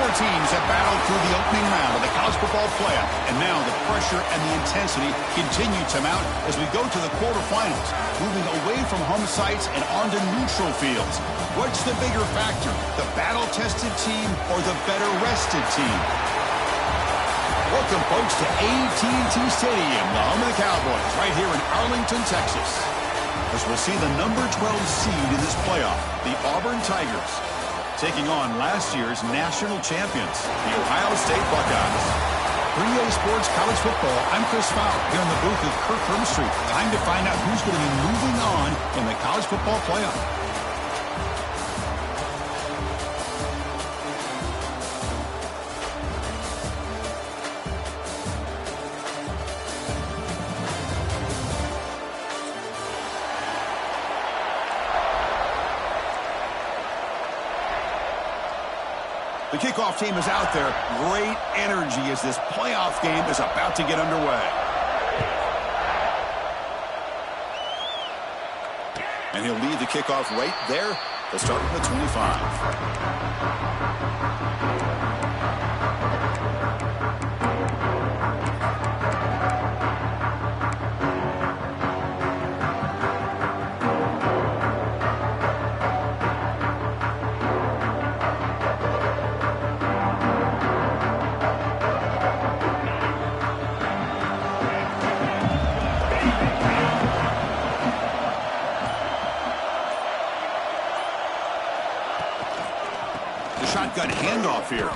Four teams have battled through the opening round of the college football playoff, and now the pressure and the intensity continue to mount as we go to the quarterfinals, moving away from home sites and onto neutral fields. What's the bigger factor, the battle-tested team or the better-rested team? Welcome, folks, to AT&T Stadium, the home of the Cowboys, right here in Arlington, Texas, as we'll see the number 12 seed in this playoff, the Auburn Tigers, taking on last year's national champions, the Ohio State Buckeyes. For EA Sports College Football, I'm Chris Fowler here in the booth with Kirk Hermstreet. Time to find out who's going to be moving on in the college football playoff. The kickoff team is out there. Great energy as this playoff game is about to get underway. And he'll lead the kickoff right there. They'll start from the 25. Shotgun handoff here.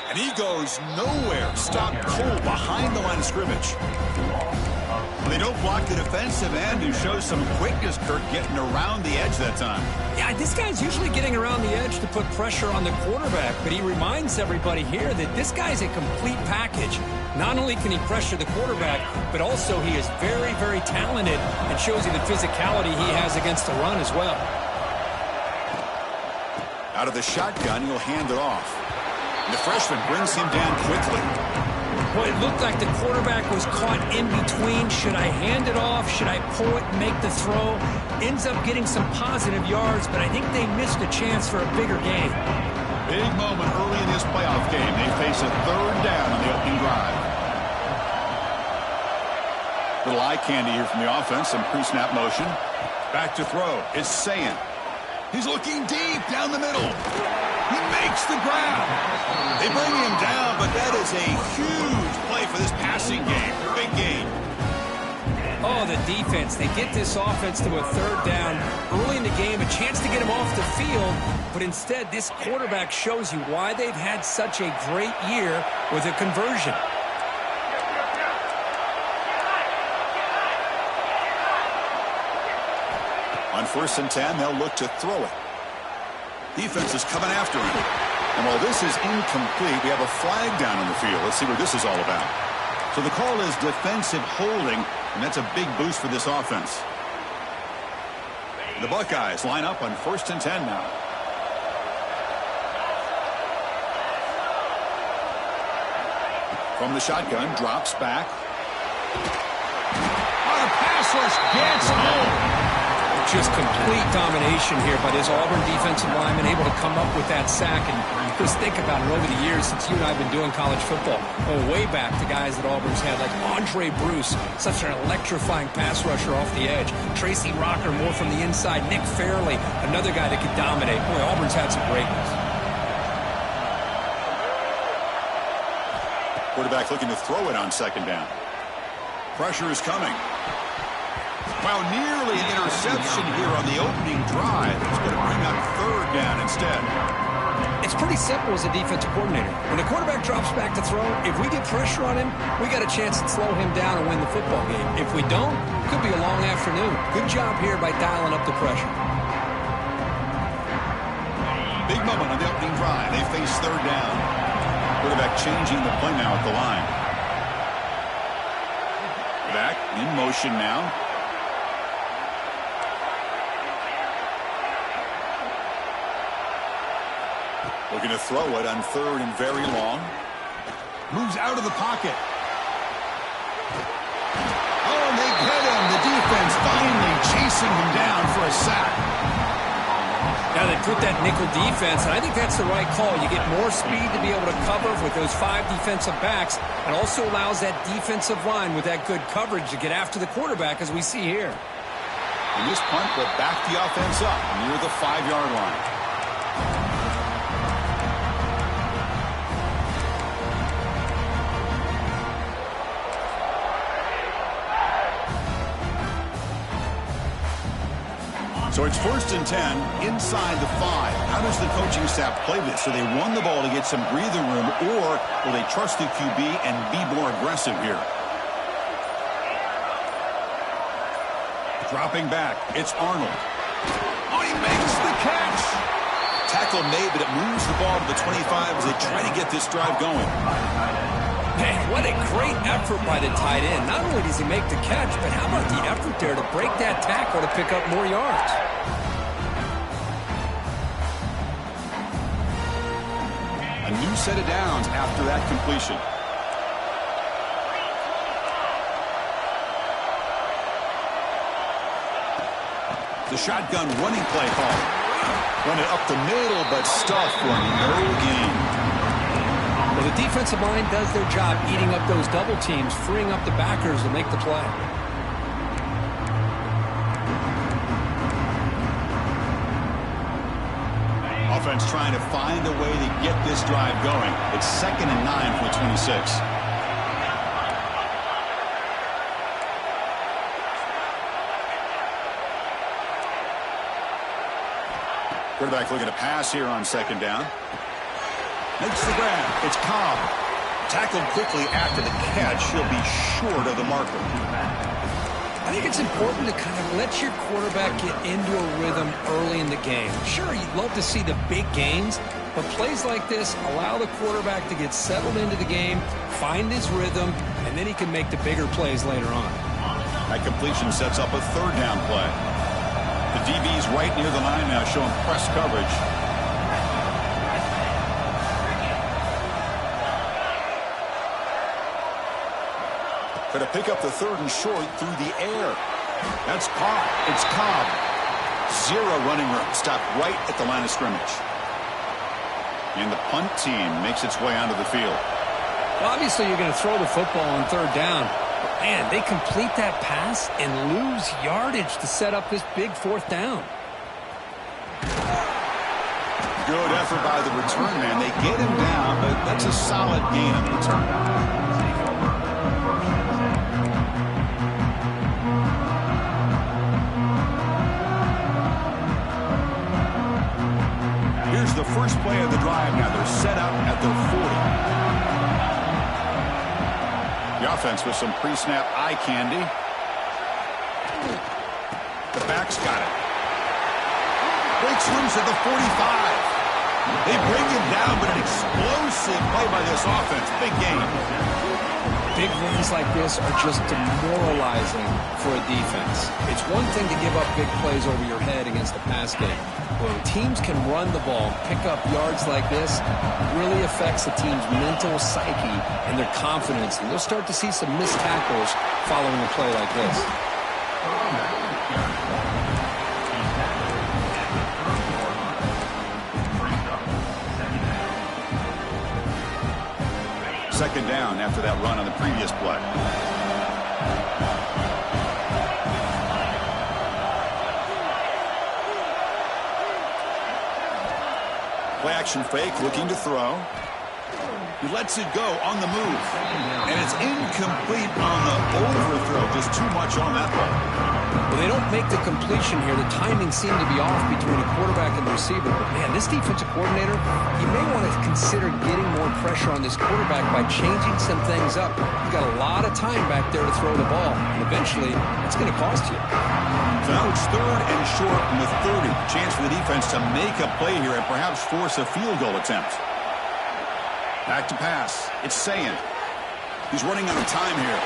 And he goes nowhere. Stopped cold behind the line of scrimmage. They don't block the defensive end, who shows some quickness, Kirk, getting around the edge that time. Yeah, this guy's usually getting around the edge to put pressure on the quarterback, but he reminds everybody here that this guy's a complete package. Not only can he pressure the quarterback, but also he is very, very talented and shows you the physicality he has against the run as well. Out of the shotgun, he'll hand it off. And the freshman brings him down quickly. Well, it looked like the quarterback was caught in between. Should I hand it off? Should I pull it and make the throw? Ends up getting some positive yards, but I think they missed a chance for a bigger gain. Big moment early in this playoff game. They face a third down on the opening drive. Little eye candy here from the offense. Some pre-snap motion. Back to throw. It's Sayin. He's looking deep down the middle. He makes the grab. They bring him down, but that is a huge play for this passing game. Big gain. Oh, the defense. They get this offense to a third down early in the game, a chance to get him off the field, but instead this quarterback shows you why they've had such a great year with a conversion. On 1st and 10, they'll look to throw it. Defense is coming after him. And while this is incomplete, we have a flag down on the field. Let's see what this is all about. So the call is defensive holding, and that's a big boost for this offense. The Buckeyes line up on 1st and 10 now. From the shotgun, drops back. On a pass rush, gets home. Just complete domination here by this Auburn defensive lineman, able to come up with that sack. And just think about it, over the years since you and I have been doing college football, way back to guys that Auburn's had, like Andre Bruce, such an electrifying pass rusher off the edge. Tracy Rocker, more from the inside. Nick Fairley, another guy that could dominate. Boy, Auburn's had some greatness. Quarterback looking to throw it on 2nd down. Pressure is coming. Wow, nearly an interception here on the opening drive. It's going to bring up 3rd down instead. It's pretty simple as a defensive coordinator. When the quarterback drops back to throw, if we get pressure on him, we got a chance to slow him down and win the football game. If we don't, it could be a long afternoon. Good job here by dialing up the pressure. Big moment on the opening drive. They face 3rd down. Quarterback changing the play now at the line. Back in motion now. Looking to throw it on 3rd and very long. Moves out of the pocket. Oh, and they get him. The defense finally chasing him down for a sack. Yeah, they put that nickel defense, and I think that's the right call. You get more speed to be able to cover with those 5 defensive backs. It also allows that defensive line with that good coverage to get after the quarterback, as we see here. And this punt will back the offense up near the 5-yard line. So it's 1st and 10 inside the 5. How does the coaching staff play this? Do they run the ball to get some breathing room, or will they trust the QB and be more aggressive here? Dropping back, it's Arnold. Oh, he makes the catch. Tackle made, but it moves the ball to the 25 as they try to get this drive going. Man, what a great effort by the tight end. Not only does he make the catch, but how about the effort there to break that tackle to pick up more yards? A new set of downs after that completion. The shotgun running play call. Run it up the middle, but stuffed for no gain. Well, the defensive line does their job eating up those double teams, freeing up the backers to make the play. Offense trying to find a way to get this drive going. It's 2nd and 9 from the 26. Quarterback looking to pass here on 2nd down. Makes the grab. It's Cobb. Tackled quickly after the catch. He'll be short of the marker. I think it's important to kind of let your quarterback get into a rhythm early in the game. Sure, you'd love to see the big gains, but plays like this allow the quarterback to get settled into the game, find his rhythm, and then he can make the bigger plays later on. That completion sets up a 3rd down play. The DB's right near the line now, showing press coverage. Going to pick up the 3rd and short through the air. That's caught. It's Cobb. 0 running room. Stopped right at the line of scrimmage. And the punt team makes its way onto the field. Well, obviously, you're going to throw the football on 3rd down. But man, they complete that pass and lose yardage to set up this big 4th down. Good effort by the return man. They get him down, but that's a solid gain on the return. Here's the first play of the drive now. They're set up at their 40. The offense with some pre-snap eye candy. The back's got it. Breaks loose at the 45. They bring him down, but an explosive play by this offense. Big game. Big runs like this are just demoralizing for a defense. It's one thing to give up big plays over your head against the pass game. When teams can run the ball and pick up yards like this, it really affects the team's mental psyche and their confidence. And you'll start to see some missed tackles following a play like this. Second down after that run on the previous play. Play action fake, looking to throw. He lets it go on the move. And it's incomplete on the overthrow. Just too much on that ball. Well, they don't make the completion here. The timing seemed to be off between a quarterback and the receiver. But, man, this defensive coordinator, he may want to consider getting more pressure on this quarterback by changing some things up. You've got a lot of time back there to throw the ball. And eventually, it's going to cost you. So now it's 3rd and short from the 30. Chance for the defense to make a play here and perhaps force a field goal attempt. Back to pass. It's Saying. He's running out of time here.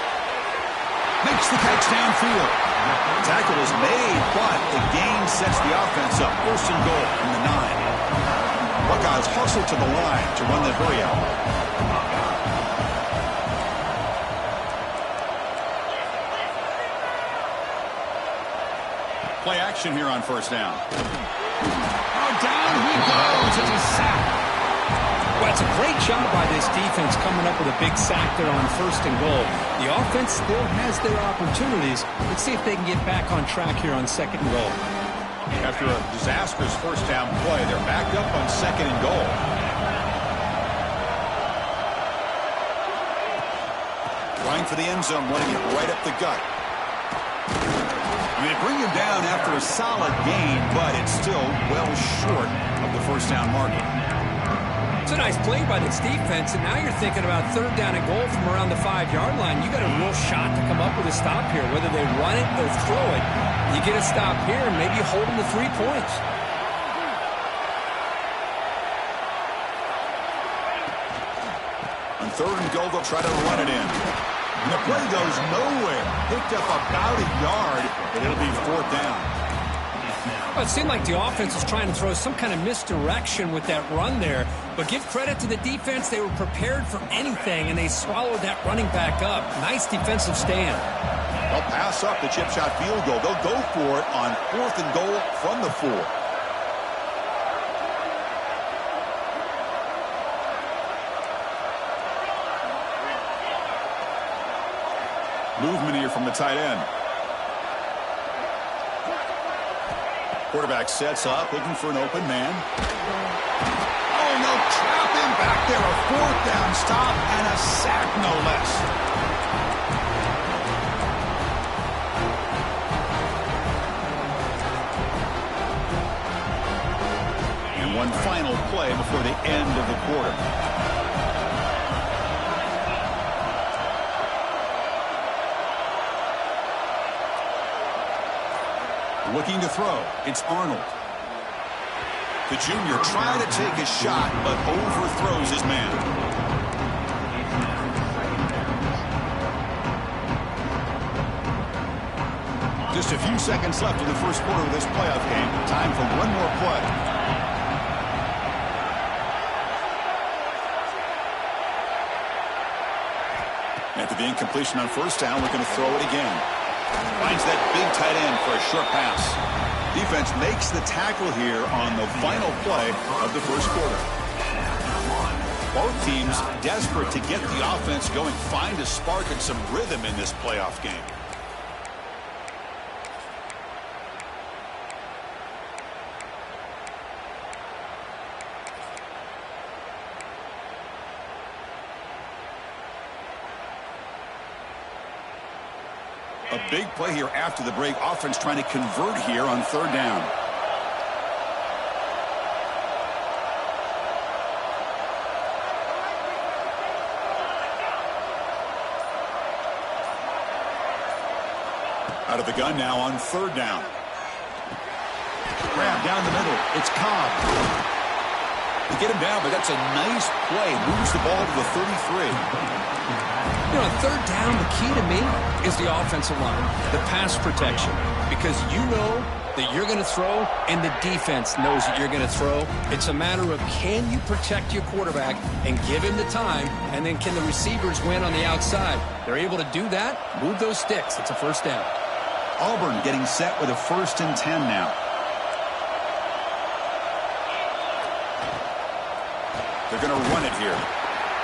Makes the catch downfield. Tackle is made, but the gain sets the offense up. 1st and goal from the 9. Buckeyes hustle to the line to run the hurry out. Play action here on 1st down. Oh, down he goes. It's a sack. Well, it's a great job by this defense coming up with a big sack there on 1st and goal. The offense still has their opportunities. Let's see if they can get back on track here on 2nd and goal. After a disastrous first down play, they're backed up on 2nd and goal. Trying for the end zone, running it right up the gut. They bring him down after a solid gain, but it's still well short of the first down marker. It's a nice play by this defense, and now you're thinking about 3rd down and goal from around the 5-yard line. You got a real shot to come up with a stop here, whether they run it or throw it. You get a stop here and maybe hold them to 3 points. On 3rd and goal, they'll try to run it in. And the play goes nowhere. Picked up about a yard, but it'll be 4th down. Well, it seemed like the offense was trying to throw some kind of misdirection with that run there. But give credit to the defense. They were prepared for anything, and they swallowed that running back up. Nice defensive stand. They'll pass up the chip shot field goal. They'll go for it on 4th and goal from the 4. Movement here from the tight end. Quarterback sets up, looking for an open man. Oh, no, trap him back there. A 4th down stop and a sack, no less. And one final play before the end of the quarter. Looking to throw. It's Arnold. The junior trying to take a shot, but overthrows his man. Just a few seconds left in the first quarter of this playoff game. Time for one more play. After the incompletion on 1st down, looking to throw it again. Finds that big tight end for a short pass. Defense makes the tackle here on the final play of the first quarter. Both teams desperate to get the offense going, find a spark and some rhythm in this playoff game. A big play here after the break. Offense trying to convert here on 3rd down. Out of the gun now on 3rd down. Grab down the middle. It's Cobb. They get him down, but that's a nice play. Moves the ball to the 33. You know, on 3rd down, the key to me is the offensive line, the pass protection, because you know that you're going to throw and the defense knows that you're going to throw. It's a matter of can you protect your quarterback and give him the time, and then can the receivers win on the outside? They're able to do that, move those sticks. It's a 1st down. Auburn getting set with a 1st and 10 now. They're going to run it here.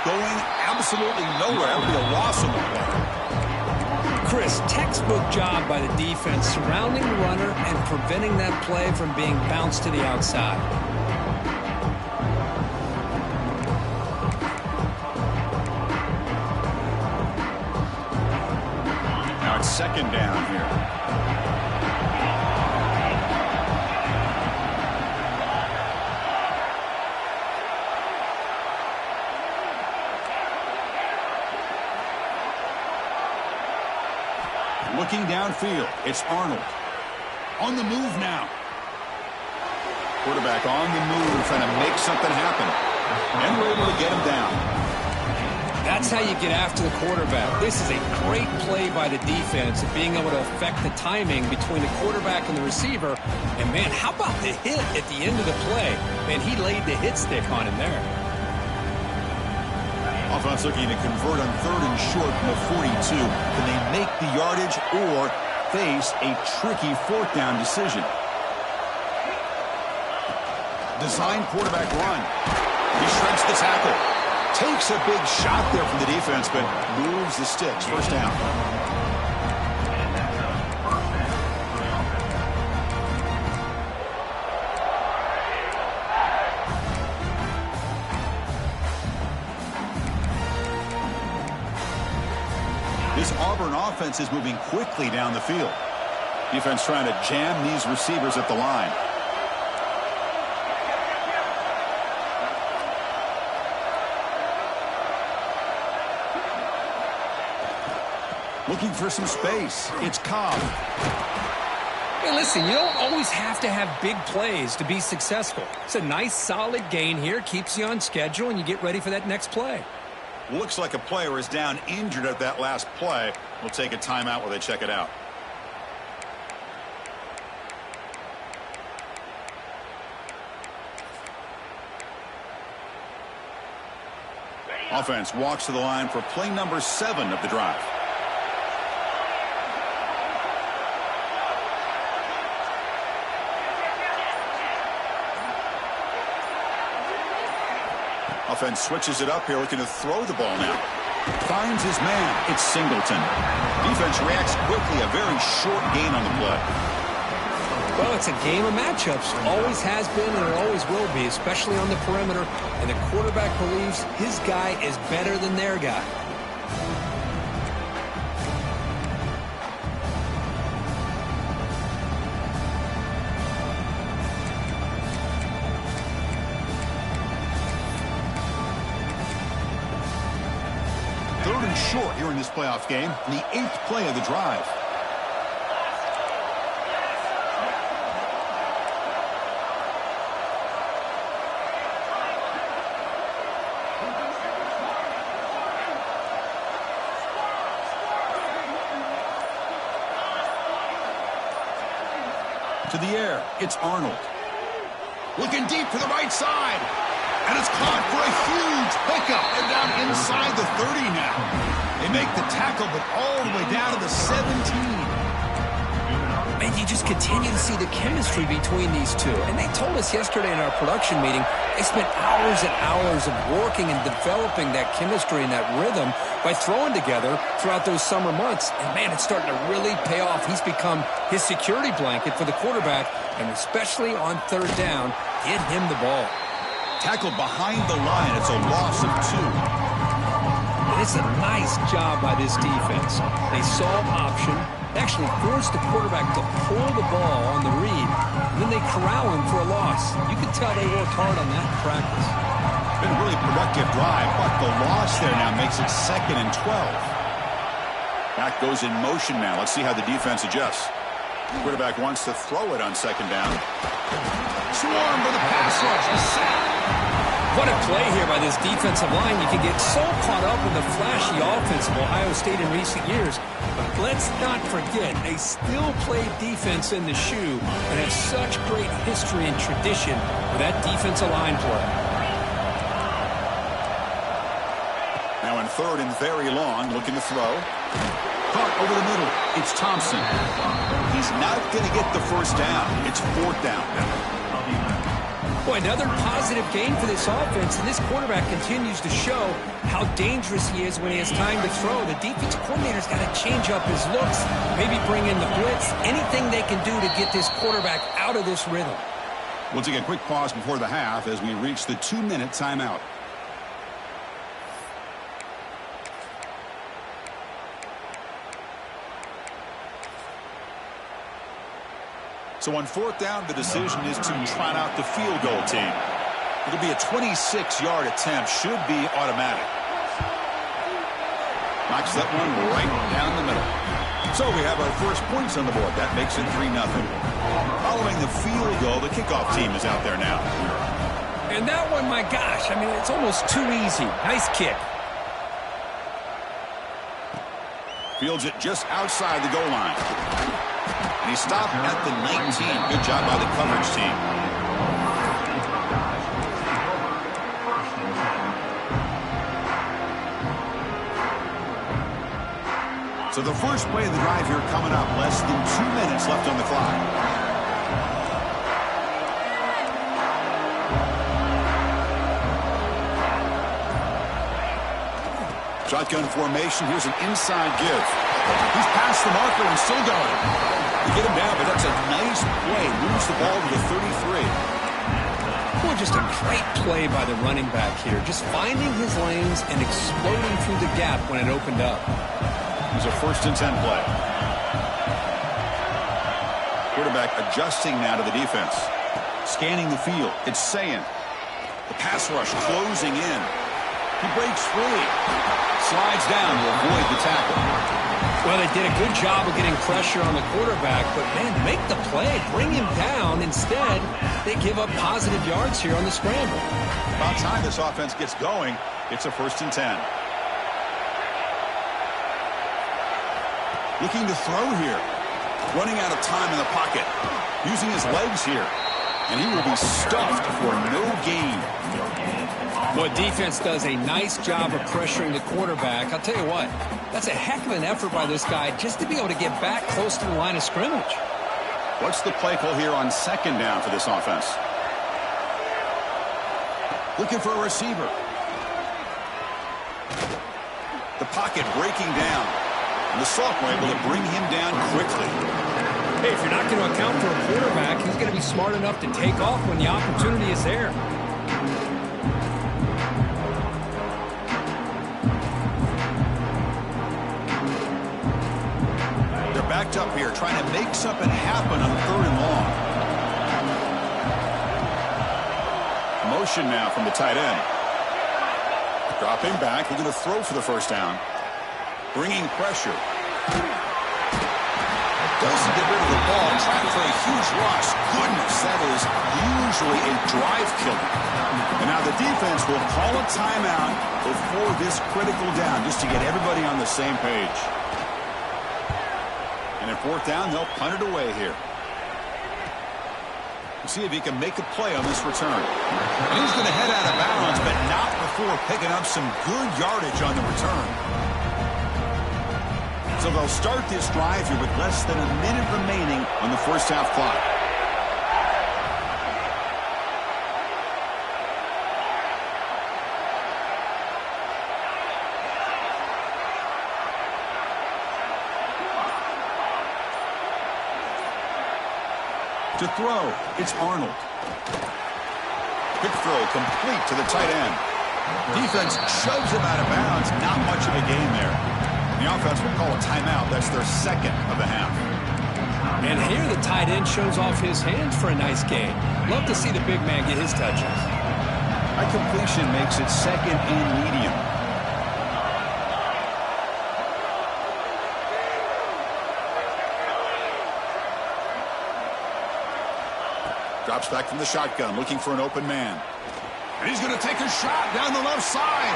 Going absolutely nowhere. That would be a loss on the play. Chris, textbook job by the defense surrounding the runner and preventing that play from being bounced to the outside. Now it's 2nd down here. Looking downfield, it's Arnold. On the move now. Quarterback on the move, trying to make something happen. And we're able to get him down. That's how you get after the quarterback. This is a great play by the defense of being able to affect the timing between the quarterback and the receiver. And, man, how about the hit at the end of the play? Man, he laid the hit stick on him there. Offense looking to convert on 3rd and short from the 42. Can they make the yardage or face a tricky 4th down decision? Design quarterback run. He shreds the tackle. Takes a big shot there from the defense, but moves the sticks. First down. This Auburn offense is moving quickly down the field. Defense trying to jam these receivers at the line. Looking for some space. It's Cobb. Hey, listen, you don't always have to have big plays to be successful. It's a nice, solid gain here. Keeps you on schedule, and you get ready for that next play. Looks like a player is down injured at that last play. We'll take a timeout while they check it out. Offense walks to the line for play number 7 of the drive. Offense switches it up here, looking to throw the ball now. Finds his man. It's Singleton. Defense reacts quickly. A very short gain on the play. Well, it's a game of matchups. Always has been and it always will be, especially on the perimeter. And the quarterback believes his guy is better than their guy. Third and short here in this playoff game. The 8th play of the drive. To the air, it's Arnold. Looking deep for the right side. And it's caught for a huge pickup. They're down inside the 30 now. They make the tackle, but all the way down to the 17. And you just continue to see the chemistry between these two. And they told us yesterday in our production meeting, they spent hours and hours of working and developing that chemistry and that rhythm by throwing together throughout those summer months. And, man, it's starting to really pay off. He's become his security blanket for the quarterback, and especially on third down, get him the ball. Tackled behind the line. It's a loss of 2. And it's a nice job by this defense. They saw option, actually forced the quarterback to pull the ball on the read, and then they corral him for a loss. You can tell they worked hard on that in practice. Been a really productive drive, but the loss there now makes it 2nd and 12. Back goes in motion now. Let's see how the defense adjusts. Quarterback wants to throw it on 2nd down. Swarm for the pass rush. What a play here by this defensive line. You can get so caught up in the flashy offense of Ohio State in recent years. But let's not forget, they still play defense in the shoe and have such great history and tradition with that defensive line play. Now in 3rd and very long, looking to throw. Caught over the middle. It's Thompson. He's not going to get the first down. It's 4th down. Boy, another positive gain for this offense, and this quarterback continues to show how dangerous he is when he has time to throw. The defensive coordinator's got to change up his looks, maybe bring in the blitz, anything they can do to get this quarterback out of this rhythm. We'll take a quick pause before the half as we reach the 2-minute timeout. So on 4th down, the decision is to trot out the field goal team. It'll be a 26-yard attempt. Should be automatic. Knocks that one right down the middle. So we have our first points on the board. That makes it 3-0. Following the field goal, the kickoff team is out there now. And that one, my gosh, I mean, it's almost too easy. Nice kick. Fields it just outside the goal line. And he stopped at the 19. Good job by the coverage team. So the first play of the drive here coming up. Less than 2 minutes left on the clock. Shotgun formation. Here's an inside give. He's past the marker and still going. You get him down, but that's a nice play. Moves the ball to the 33. Well, just a great play by the running back here. Just finding his lanes and exploding through the gap when it opened up. It was a 1st and 10 play. Quarterback adjusting now to the defense. Scanning the field. It's Sayin. The pass rush closing in. He breaks free. Slides down to avoid the tackle. Well, they did a good job of getting pressure on the quarterback, but, man, make the play. Bring him down. Instead, they give up positive yards here on the scramble. About time this offense gets going. It's a 1st and 10. Looking to throw here. Running out of time in the pocket. Using his legs here. And he will be stuffed for no gain. Well, defense does a nice job of pressuring the quarterback. I'll tell you what, that's a heck of an effort by this guy just to be able to get back close to the line of scrimmage. What's the play call here on 2nd down for this offense? Looking for a receiver. The pocket breaking down. And the sophomore able to bring him down quickly. Hey, if you're not going to account for a quarterback, he's going to be smart enough to take off when the opportunity is there. They're backed up here, trying to make something happen on 3rd and long. Motion now from the tight end. Dropping back, looking to throw for the 1st down. Bringing pressure. Doesn't get rid of the ball. Trying for a huge loss. Goodness, that is usually a drive killer. And now the defense will call a timeout before this critical down, just to get everybody on the same page. And at 4th down, they'll punt it away here. We'll see if he can make a play on this return. And he's going to head out of bounds, but not before picking up some good yardage on the return. So they'll start this drive here with less than a minute remaining on the 1st half clock. To throw, it's Arnold. Quick throw complete to the tight end. Defense shoves him out of bounds. Not much of a gain there. The offense will call a timeout. That's their 2nd of the half. And here the tight end shows off his hands for a nice gain. Love to see the big man get his touches. That completion makes it 2nd and medium. Drops back from the shotgun, looking for an open man. And he's going to take a shot down the left side.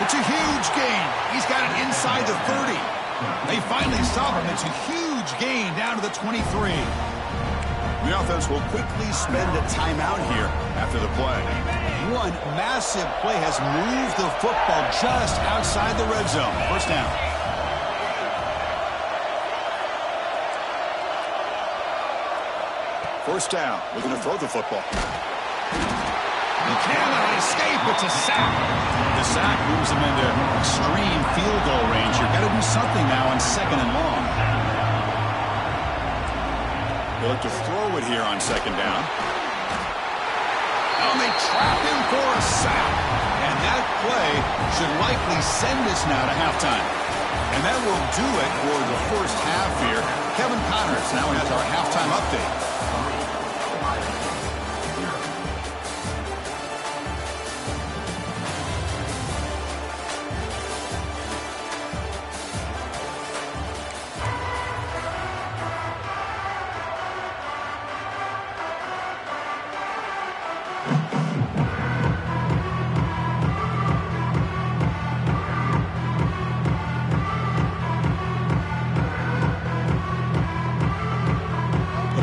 It's a huge gain. He's got it inside the 30. They finally stop him. It's a huge gain down to the 23. The offense will quickly spend a timeout here after the play. One massive play has moved the football just outside the red zone. 1st down. First down. We're going to throw the football. He cannot escape. It's a sack. The sack moves him into extreme field goal range. You've got to do something now on 2nd and long. They look to throw it here on 2nd down. And they trap him for a sack. And that play should likely send us now to halftime. And that will do it for the 1st half here. Kevin Connors now has our halftime update.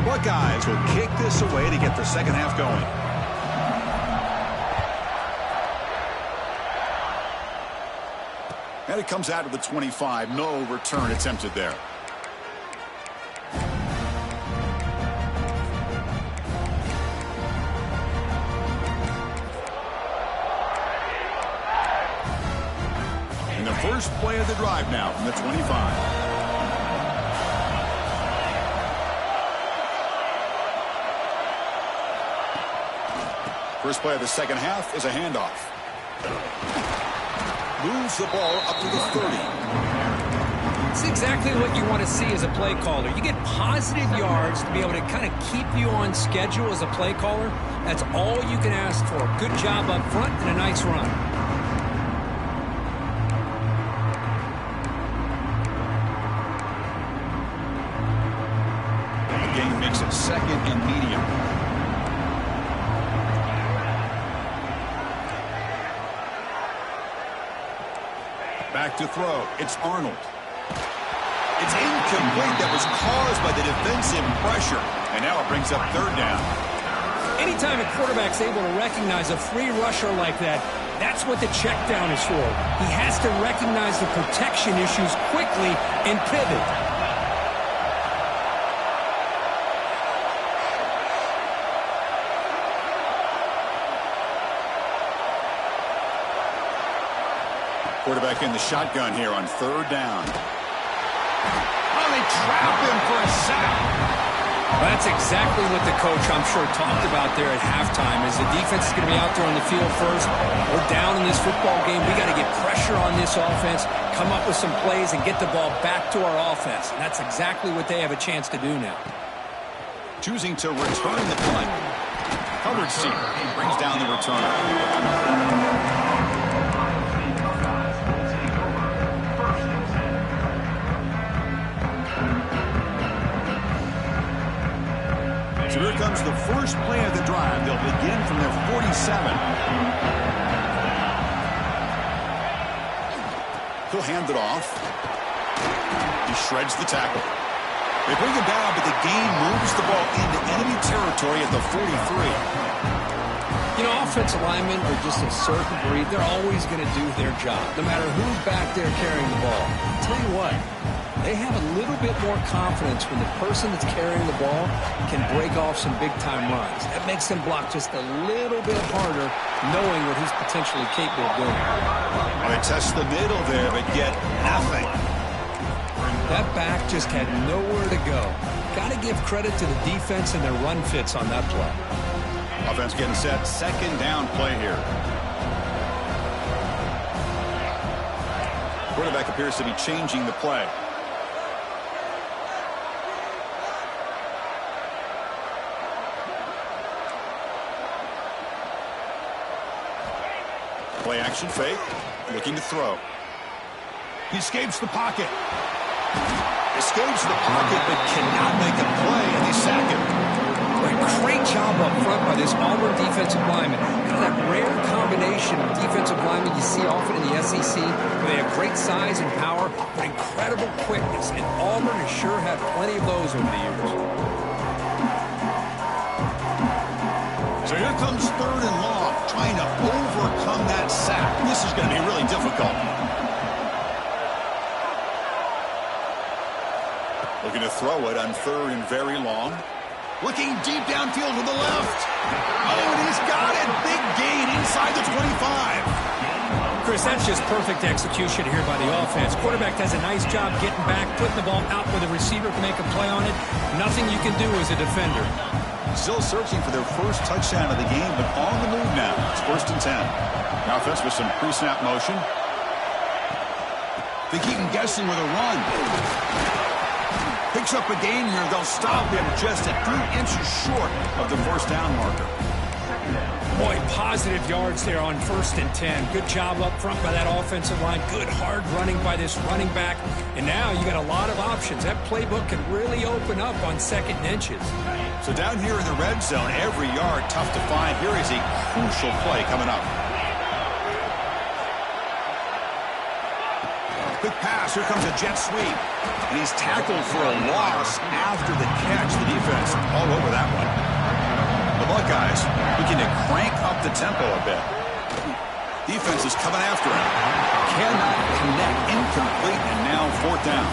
Buckeyes will kick this away to get the 2nd half going. And it comes out of the 25. No return attempted there. In the 1st first play of the drive now from the 25. First play of the second half is a handoff. Moves the ball up to the 30. It's exactly what you want to see as a play caller. You get positive yards to be able to kind of keep you on schedule as a play caller. That's all you can ask for. Good job up front and a nice run. The game makes it second and medium. Back to throw. It's Arnold. It's incomplete. That was caused by the defensive pressure. And now it brings up third down. Anytime a quarterback's able to recognize a free rusher like that, that's what the check down is for. He has to recognize the protection issues quickly and pivot. Quarterback in the shotgun here on third down. Oh, they trap him for a sack. Well, that's exactly what the coach, I'm sure, talked about there at halftime. Is the defense is going to be out there on the field first. We're down in this football game. We got to get pressure on this offense, come up with some plays, and get the ball back to our offense. And that's exactly what they have a chance to do now. Choosing to return the punt. Covered seat brings down the return. So here comes the first play of the drive. They'll begin from their 47. He'll hand it off. He shreds the tackle. They bring him down, but the gain moves the ball into enemy territory at the 43. You know, offensive linemen are just a certain breed. They're always going to do their job, no matter who's back there carrying the ball. I'll tell you what. They have a little bit more confidence when the person that's carrying the ball can break off some big-time runs. That makes them block just a little bit harder, knowing what he's potentially capable of doing. Well, they test the middle there, but get nothing. That back just had nowhere to go. Got to give credit to the defense and their run fits on that play. Offense getting set. Second down play here. Quarterback appears to be changing the play. Play action fake, looking to throw. He escapes the pocket. Escapes the pocket, but cannot make a play, and they sack him. Great job up front by this Auburn defensive lineman. Kind of that rare combination of defensive linemen you see often in the SEC, where they have great size and power, but incredible quickness, and Auburn has sure had plenty of those over the years. So here comes third and long, trying to overcome that sack. This is going to be really difficult. Looking to throw it on third and very long. Looking deep downfield to the left. Oh, and he's got it. Big gain inside the 25. Chris, that's just perfect execution here by the offense. Quarterback does a nice job getting back, putting the ball out where the receiver can make a play on it. Nothing you can do as a defender. Still searching for their first touchdown of the game, but on the move now. It's 1st and 10. The offense with some pre-snap motion. They keep him guessing with a run. Picks up a gain here. They'll stop him just a few inches short of the first down marker. Boy, positive yards there on 1st and 10. Good job up front by that offensive line. Good hard running by this running back. And now you got a lot of options. That playbook can really open up on 2nd and inches. So down here in the red zone, every yard tough to find. Here is a crucial play coming up. Quick pass. Here comes a jet sweep. And he's tackled for a loss after the catch. The defense all over that one. The Buckeyes looking to crank up the tempo a bit. Defense is coming after him. Cannot connect. Incomplete, and now 4th down.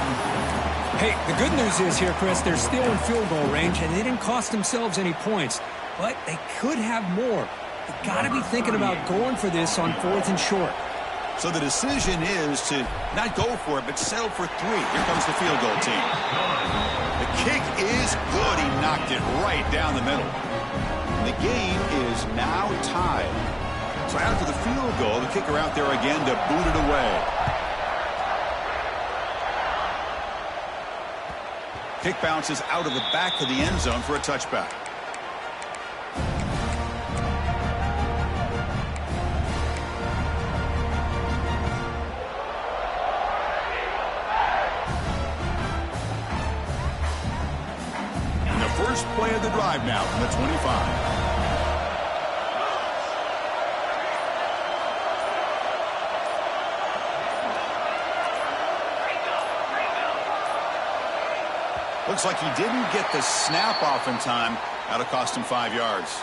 Hey, the good news is here, Chris, they're still in field goal range, and they didn't cost themselves any points. But they could have more. They got to be thinking about going for this on 4th and short. So the decision is to not go for it, but settle for 3. Here comes the field goal team. The kick is good. He knocked it right down the middle. And the game is now tied. So after the field goal, the kicker out there again to boot it away. Kick bounces out of the back of the end zone for a touchback. And the first play of the drive now from the 25. Looks like he didn't get the snap off in time. That'll cost him 5 yards.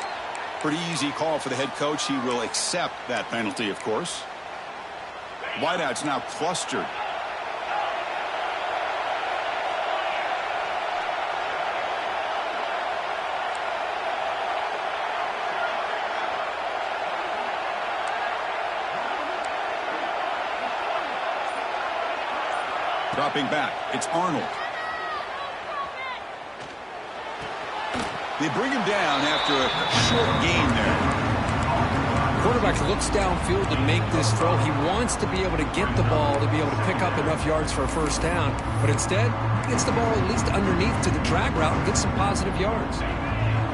Pretty easy call for the head coach. He will accept that penalty, of course. Wideouts now clustered. Dropping back, it's Arnold. They bring him down after a short gain there. Quarterback looks downfield to make this throw. He wants to be able to get the ball to be able to pick up enough yards for a first down. But instead, he gets the ball at least underneath to the drag route and gets some positive yards.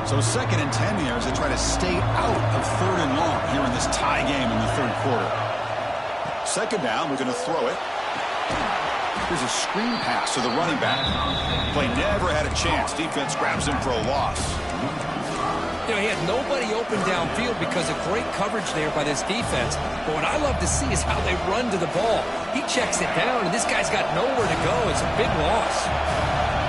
So 2nd and 10 here as they try to stay out of 3rd and long here in this tie game in the 3rd quarter. 2nd down, we're going to throw it. Here's a screen pass to the running back. Play never had a chance. Defense grabs him for a loss. You know, he had nobody open downfield because of great coverage there by this defense. But what I love to see is how they run to the ball. He checks it down, and this guy's got nowhere to go. It's a big loss.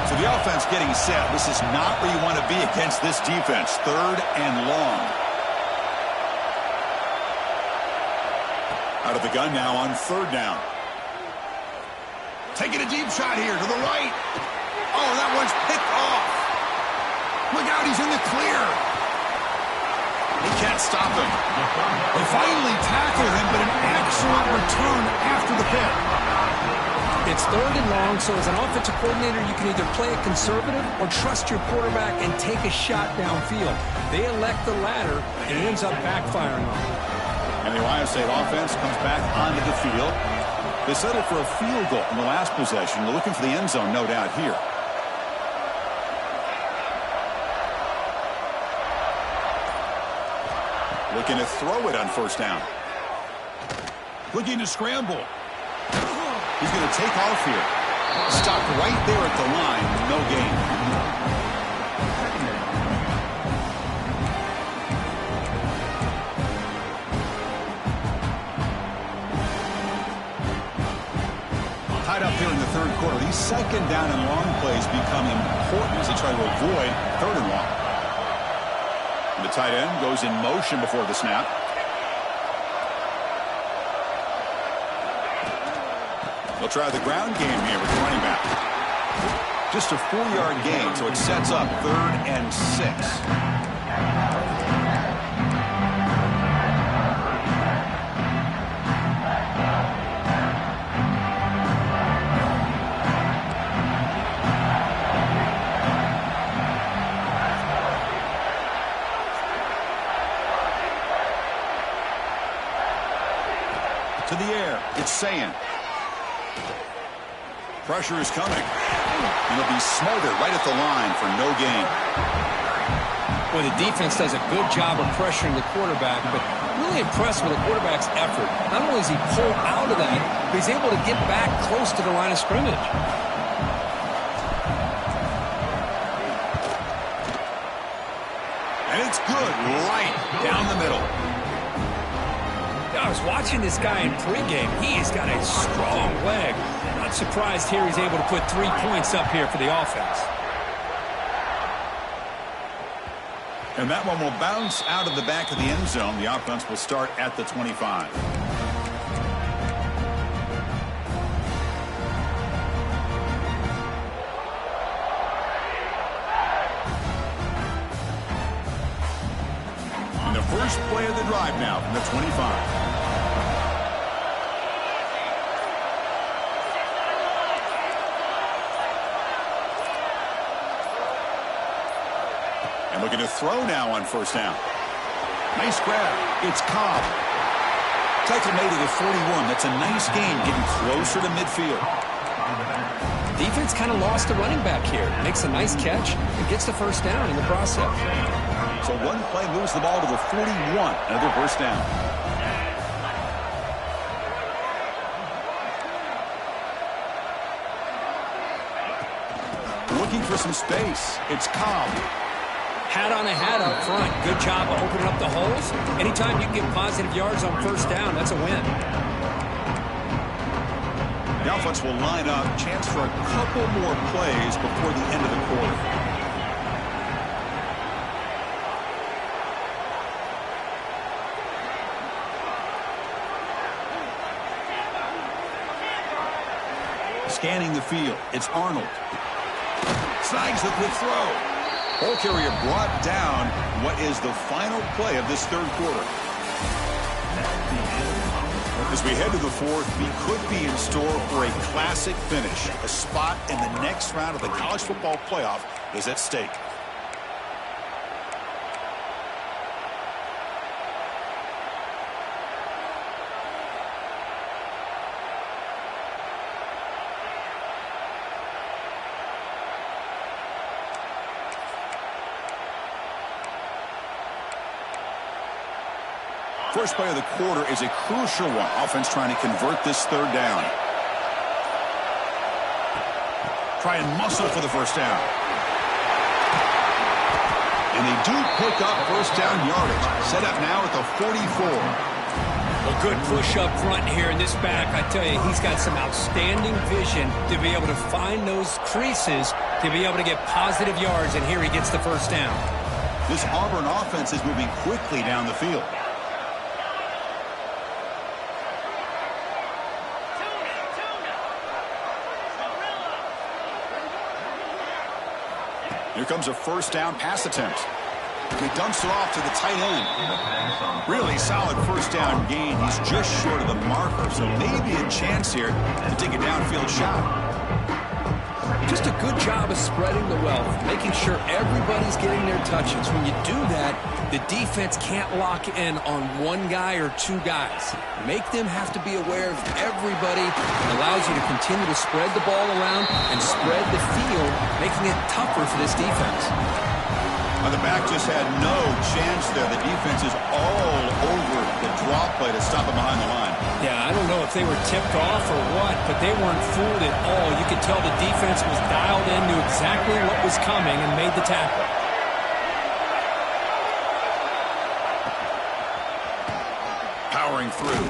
So the offense getting set. This is not where you want to be against this defense. 3rd and long. Out of the gun now on 3rd down. Taking a deep shot here to the right. Oh, that one's picked off. Look out, he's in the clear. He can't stop him. They finally tackled him, but an excellent return after the pick. It's 3rd and long, so as an offensive coordinator, you can either play it conservative or trust your quarterback and take a shot downfield. They elect the latter, and it ends up backfiring on them. And the Ohio State offense comes back onto the field. They settled for a field goal in the last possession. They're looking for the end zone, no doubt, here. Looking to throw it on 1st down. Looking to scramble. He's going to take off here. Stopped right there at the line. No gain. Tied up here in the 3rd quarter. These 2nd down and long plays become important as they try to avoid 3rd and long. And the tight end goes in motion before the snap. They'll try the ground game here with the running back. Just a 4-yard gain, so it sets up 3rd and 6. To the air, it's Sayan. Pressure is coming. And he'll be smothered right at the line for no gain. Well, the defense does a good job of pressuring the quarterback, but really impressed with the quarterback's effort. Not only does he pull out of that, but he's able to get back close to the line of scrimmage. And it's good right down the middle. I was watching this guy in pregame. He has got a strong leg. Not surprised here he's able to put 3 points up here for the offense. And that one will bounce out of the back of the end zone. The offense will start at the 25. And the first play of the drive now from the 25. And looking to throw now on first down. Nice grab. It's Cobb. Tackle made at the 41. That's a nice gain, getting closer to midfield. Defense kind of lost the running back here. Makes a nice catch and gets the first down in the process. So one play moves the ball to the 41. Another first down. Looking for some space. It's Cobb. Hat on a hat up front. Good job of opening up the holes. Anytime you can get positive yards on first down, that's a win. The offense will line up. Chance for a couple more plays before the end of the quarter. Scanning the field. It's Arnold. Snags the quick throw. Ball carrier brought down. What is the final play of this third quarter? As we head to the fourth, we could be in store for a classic finish. A spot in the next round of the college football playoff is at stake. First play of the quarter is a crucial one. Offense trying to convert this third down. Try and muscle for the first down. And they do pick up first down yardage. Set up now at the 44. Well, good push up front here in this back. I tell you, he's got some outstanding vision to be able to find those creases to be able to get positive yards, and here he gets the first down. This Auburn offense is moving quickly down the field. Here comes a first down pass attempt. He dumps it off to the tight end. Really solid first down gain. He's just short of the marker, so maybe a chance here to take a downfield shot. Just a good job of spreading the wealth, making sure everybody's getting their touches. When you do that, the defense can't lock in on one guy or two guys. Make them have to be aware of everybody. It allows you to continue to spread the ball around and spread the field, making it tougher for this defense. The back just had no chance there. The defense is all over the draw play to stop him behind the line. Yeah, I don't know if they were tipped off or what, but they weren't fooled at all. You could tell the defense was dialed in, knew exactly what was coming, and made the tackle. Powering through.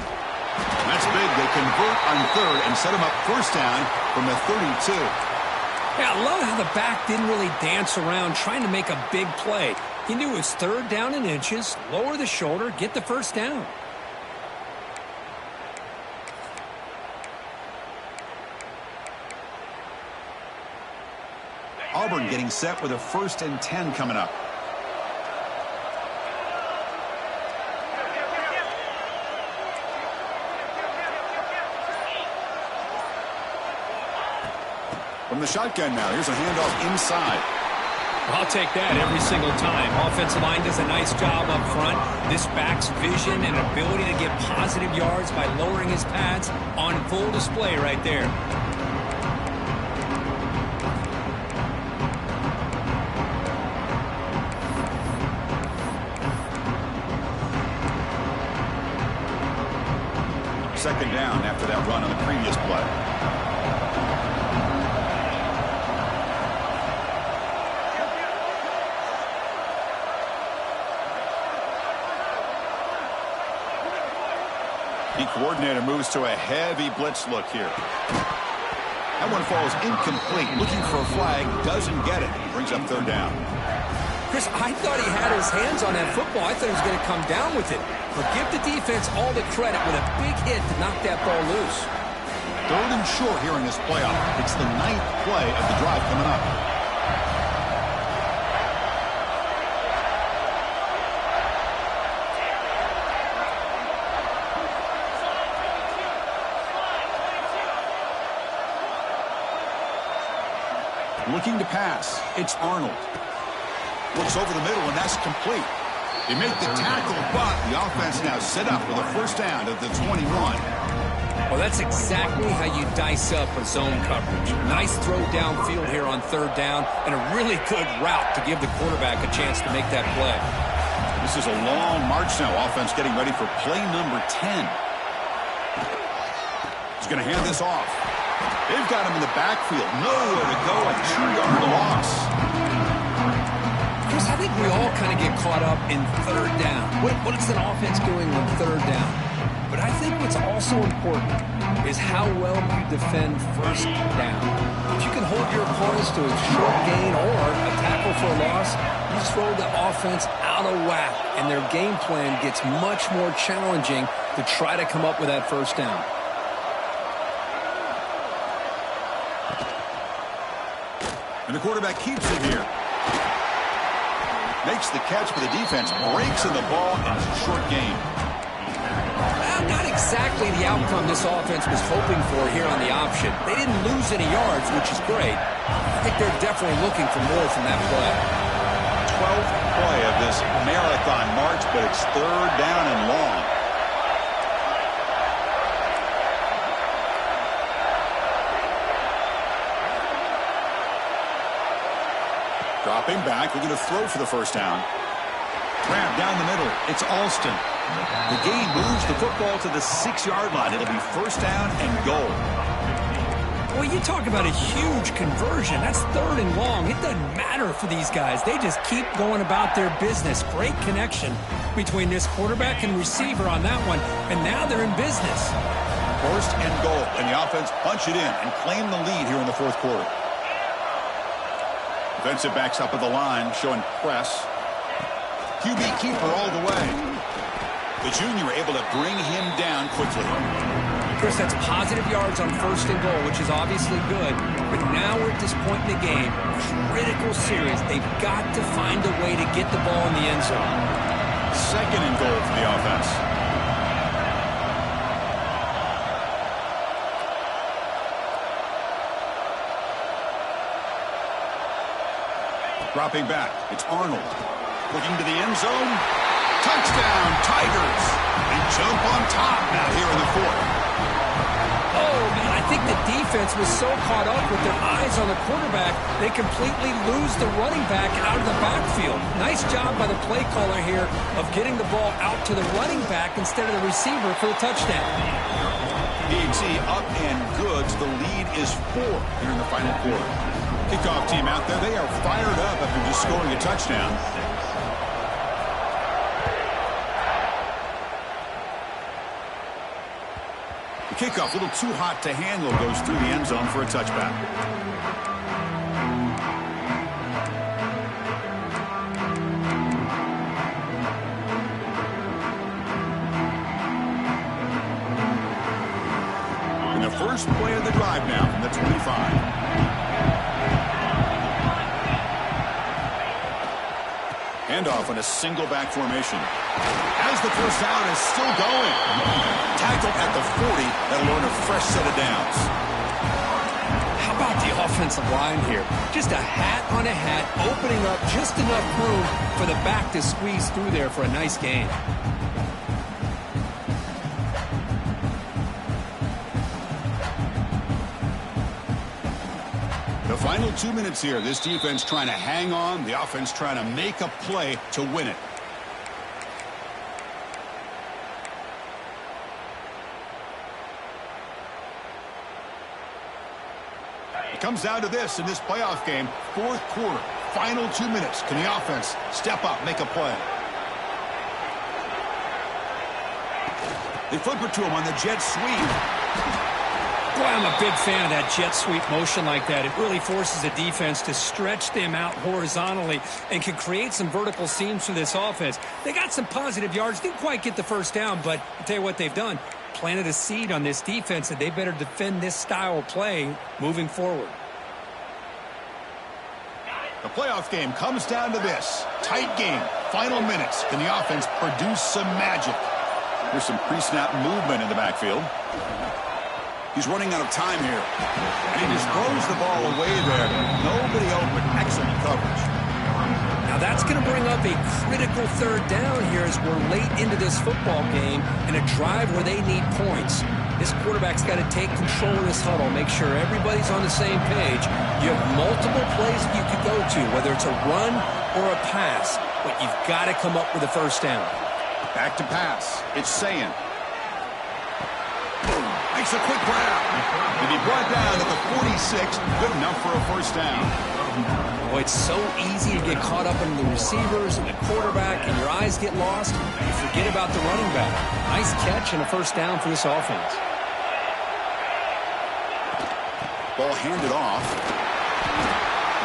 That's big. They convert on third and set him up first down from the 32. Yeah, I love how the back didn't really dance around trying to make a big play. He knew it was third down in inches, lower the shoulder, get the first down. Auburn getting set with a 1st and 10 coming up. From the shotgun now, here's a handoff inside. I'll take that every single time. Offensive line does a nice job up front. This back's vision and ability to get positive yards by lowering his pads on full display right there. Second down after that run on the previous play. The coordinator moves to a heavy blitz look here. That one falls incomplete. Looking for a flag, doesn't get it. Brings up third down. Chris, I thought he had his hands on that football. I thought he was going to come down with it. But give the defense all the credit with a big hit to knock that ball loose. Third and short here in this playoff. It's the 9th play of the drive coming up. Looking to pass. It's Arnold. Looks over the middle, and that's complete. They make the tackle, but the offense now set up with a first down at the 21. Well, that's exactly how you dice up a zone coverage. Nice throw downfield here on third down, and a really good route to give the quarterback a chance to make that play. This is a long march now. Offense getting ready for play number 10. He's going to hand this off. They've got him in the backfield. Nowhere to go. A 2-yard loss. Chris, I think we all kind of get caught up in third down. What is an offense doing on third down? But I think what's also important is how well you defend first down. If you can hold your opponents to a short gain or a tackle for a loss, you throw the offense out of whack, and their game plan gets much more challenging to try to come up with that first down. And the quarterback keeps it here. Makes the catch, but the defense breaks in the ball, and it's a short gain. Well, not exactly the outcome this offense was hoping for here on the option. They didn't lose any yards, which is great. I think they're definitely looking for more from that play. 12th play of this marathon march, but it's third down and long. Dropping back, we're going to throw for the first down. Grab down the middle. It's Alston. The gain moves the football to the 6-yard line. It'll be first down and goal. Well, you talk about a huge conversion. That's third and long. It doesn't matter for these guys. They just keep going about their business. Great connection between this quarterback and receiver on that one, and now they're in business. First and goal, and the offense punch it in and claim the lead here in the fourth quarter. Defensive backs up at the line, showing press. QB keeper all the way. The junior able to bring him down quickly. Chris, that's positive yards on first and goal, which is obviously good. But now we're at this point in the game, critical series. They've got to find a way to get the ball in the end zone. Second and goal for the offense. Dropping back, it's Arnold. Looking to the end zone. Touchdown, Tigers. They jump on top now here in the fourth. Oh, man, I think the defense was so caught up with their eyes on the quarterback, they completely lose the running back out of the backfield. Nice job by the play caller here of getting the ball out to the running back instead of the receiver for the touchdown. PHC up and good. The lead is 4 here in the final quarter. Kickoff team out there. They are fired up after just scoring a touchdown. The kickoff, a little too hot to handle, goes through the end zone for a touchback. And the first play of the drive now from the 25. Handoff on a single back formation. As the first down is still going. Tackled at the 40. That'll earn a fresh set of downs. How about the offensive line here? Just a hat on a hat, opening up just enough room for the back to squeeze through there for a nice gain. The final 2 minutes here. This defense trying to hang on. The offense trying to make a play to win it. It comes down to this in this playoff game. Fourth quarter. Final 2 minutes. Can the offense step up, make a play? They flip it to him on the jet sweep. Boy, I'm a big fan of that jet sweep motion like that. It really forces the defense to stretch them out horizontally and can create some vertical seams for this offense. They got some positive yards. Didn't quite get the first down, but I'll tell you what they've done. Planted a seed on this defense, and they better defend this style of play moving forward. The playoff game comes down to this. Tight game. Final minutes. Can the offense produce some magic? There's some pre-snap movement in the backfield. He's running out of time here. And he just throws the ball away there. Nobody open. Excellent coverage. Now that's going to bring up a critical third down here as we're late into this football game in a drive where they need points. This quarterback's got to take control of this huddle, make sure everybody's on the same page. You have multiple plays that you could go to, whether it's a run or a pass, but you've got to come up with a first down. Back to pass. It's Sayin. Boom. Makes a quick grab. To be brought down at the 46. Good enough for a first down. Boy, it's so easy to get caught up in the receivers and the quarterback, and your eyes get lost. You forget about the running back. Nice catch and a first down for this offense. Ball handed off.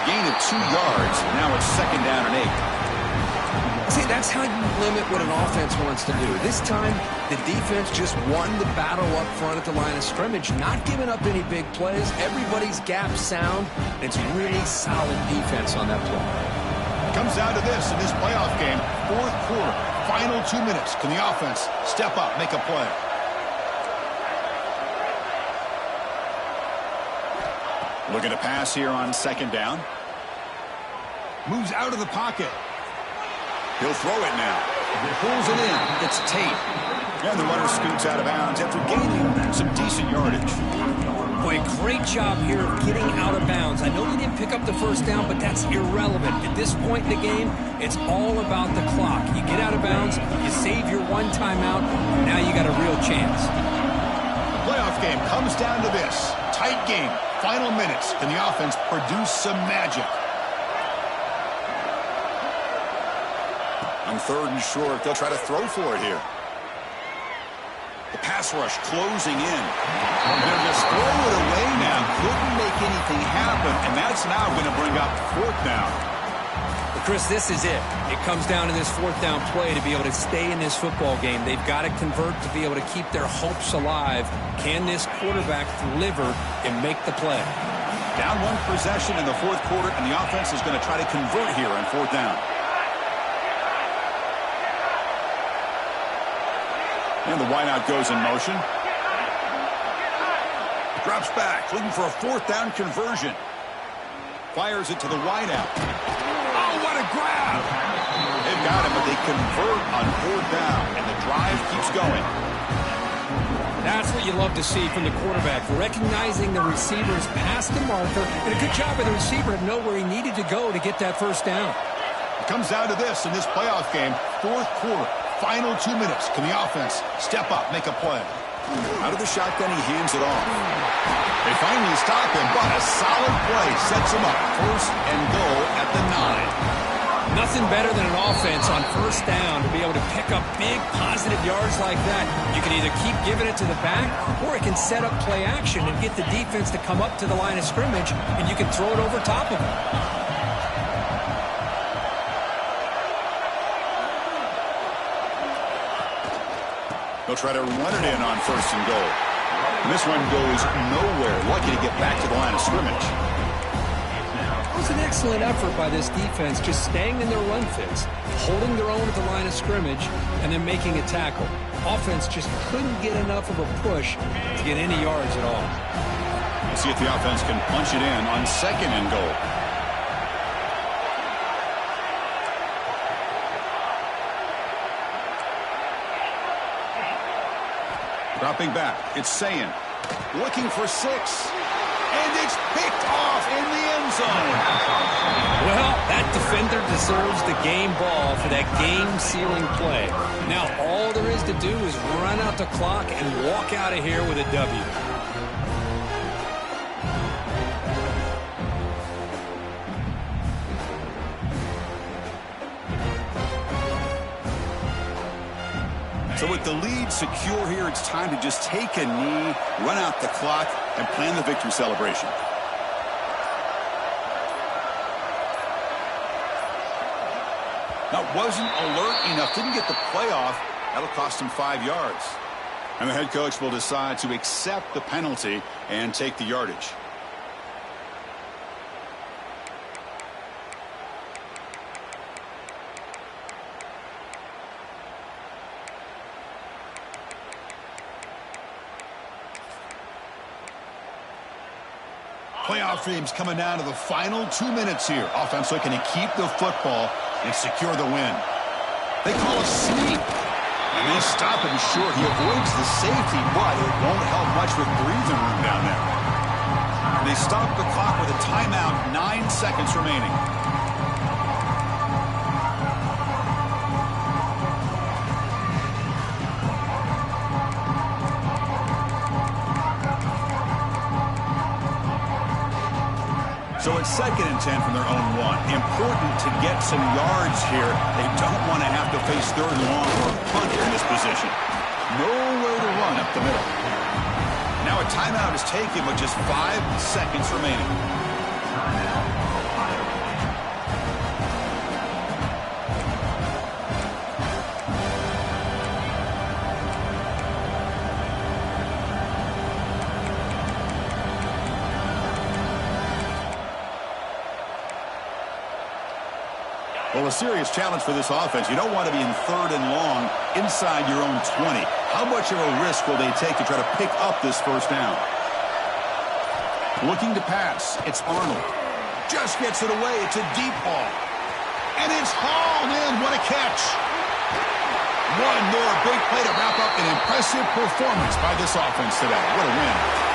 Gain of 2 yards. Now it's second down and 8. See, that's how you limit what an offense wants to do. This time, the defense just won the battle up front at the line of scrimmage, not giving up any big plays. Everybody's gap sound. It's really solid defense on that play. Comes down to this in this playoff game. Fourth quarter, final 2 minutes. Can the offense step up, make a play? Looking to pass here on second down. Moves out of the pocket. He'll throw it now. Pulls it in. It's Tate. And the runner scoots out of bounds after gaining some decent yardage. Boy, great job here of getting out of bounds. I know they didn't pick up the first down, but that's irrelevant. At this point in the game, it's all about the clock. You get out of bounds, you save your one timeout, now you got a real chance. The playoff game comes down to this. Tight game. Final minutes. Can the offense produce some magic? On third and short, they'll try to throw for it here. The pass rush closing in. And they'll just throw it away now. Couldn't make anything happen, and that's now going to bring up fourth down. But Chris, this is it. It comes down to this fourth down play to be able to stay in this football game. They've got to convert to be able to keep their hopes alive. Can this quarterback deliver and make the play? Down one possession in the fourth quarter, and the offense is going to try to convert here on fourth down. And the wideout goes in motion. Drops back, looking for a fourth down conversion. Fires it to the wideout. Oh, what a grab! They've got him, but they convert on fourth down, and the drive keeps going. That's what you love to see from the quarterback, recognizing the receivers past the marker, and a good job by the receiver to know where he needed to go to get that first down. It comes down to this in this playoff game, fourth quarter. Final 2 minutes. Can the offense step up, make a play? Out of the shotgun, he hands it off. They finally stop him, but a solid play sets him up. First and goal at the 9. Nothing better than an offense on first down to be able to pick up big positive yards like that. You can either keep giving it to the back, or it can set up play action and get the defense to come up to the line of scrimmage, and you can throw it over top of them. They'll try to run it in on first and goal. And this one goes nowhere. Lucky to get back to the line of scrimmage. It was an excellent effort by this defense, just staying in their run fits, holding their own at the line of scrimmage, and then making a tackle. Offense just couldn't get enough of a push to get any yards at all. Let's see if the offense can punch it in on second and goal. Dropping back, it's Sayin. Looking for 6. And it's picked off in the end zone. Well, that defender deserves the game ball for that game-sealing play. Now all there is to do is run out the clock and walk out of here with a W. So with the lead secure here, it's time to just take a knee, run out the clock, and plan the victory celebration. Now, wasn't alert enough, didn't get the playoff. That'll cost him 5 yards. And the head coach will decide to accept the penalty and take the yardage. Playoff games coming down to the final 2 minutes here. Offense looking to keep the football and secure the win. They call a sneak. And they stop him short. He avoids the safety, but it won't help much with breathing room down there. They stop the clock with a timeout, 9 seconds remaining. So it's 2nd and 10 from their own 1. Important to get some yards here. They don't want to have to face 3rd and long or a punt in this position. Nowhere to run up the middle. Now a timeout is taken with just 5 seconds remaining. Well, a serious challenge for this offense. You don't want to be in 3rd and long inside your own 20. How much of a risk will they take to try to pick up this 1st down? Looking to pass. It's Arnold. Just gets it away. It's a deep ball. And it's hauled in. What a catch. One more big play to wrap up an impressive performance by this offense today. What a win.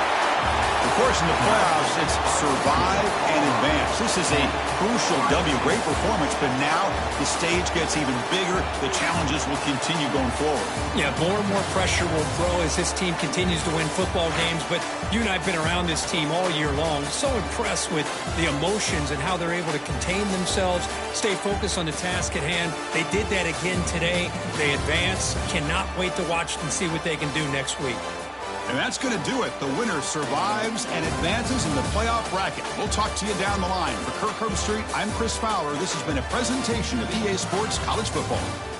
Of course, in the playoffs, it's survive and advance. This is a crucial W. Great performance, but now the stage gets even bigger. The challenges will continue going forward. Yeah, more and more pressure will grow as this team continues to win football games. But you and I have been around this team all year long. So impressed with the emotions and how they're able to contain themselves, stay focused on the task at hand. They did that again today. They advance. Cannot wait to watch and see what they can do next week. And that's going to do it. The winner survives and advances in the playoff bracket. We'll talk to you down the line. For Kirk Herbstreit, I'm Chris Fowler. This has been a presentation of EA Sports College Football.